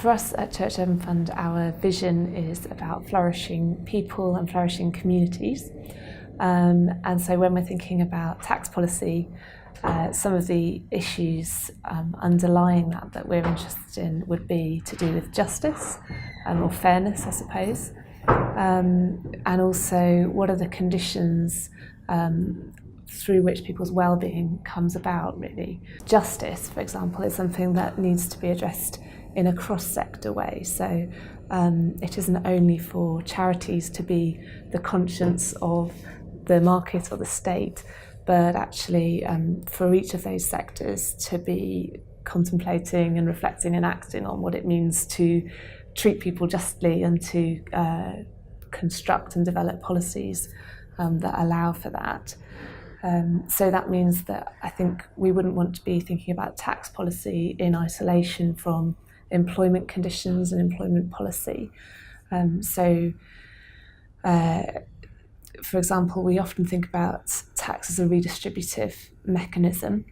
For us at Church Urban Fund, our vision is about flourishing people and flourishing communities. And so when we're thinking about tax policy, some of the issues underlying that we're interested in would be to do with justice or fairness, I suppose. And also, what are the conditions through which people's well-being comes about, really. Justice, for example, is something that needs to be addressed in a cross-sector way. So it isn't only for charities to be the conscience of the market or the state, but actually for each of those sectors to be contemplating and reflecting and acting on what it means to treat people justly and to construct and develop policies that allow for that. So that means that I think we wouldn't want to be thinking about tax policy in isolation from employment conditions and employment policy. For example, we often think about tax as a redistributive mechanism,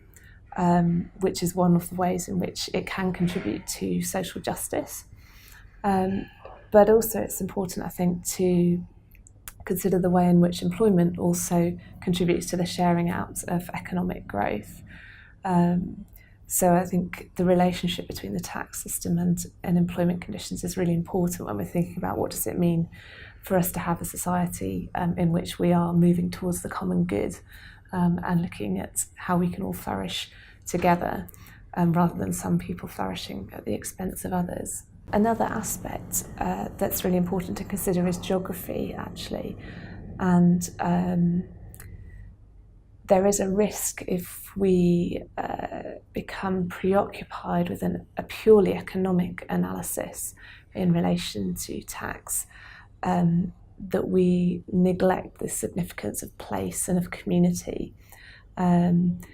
which is one of the ways in which it can contribute to social justice. But also it's important, I think, to consider the way in which employment also contributes to the sharing out of economic growth. So I think the relationship between the tax system and employment conditions is really important when we're thinking about what does it mean for us to have a society in which we are moving towards the common good and looking at how we can all flourish together rather than some people flourishing at the expense of others. Another aspect that's really important to consider is geography, actually. And there is a risk if we become preoccupied with a purely economic analysis in relation to tax, that we neglect the significance of place and of community. And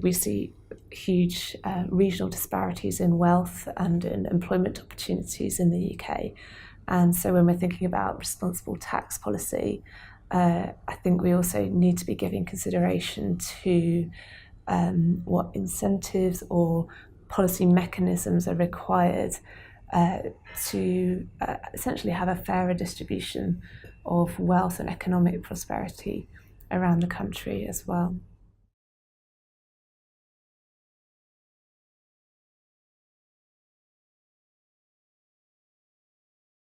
we see huge regional disparities in wealth and in employment opportunities in the UK. And so when we're thinking about responsible tax policy, I think we also need to be giving consideration to what incentives or policy mechanisms are required to essentially have a fairer distribution of wealth and economic prosperity around the country as well.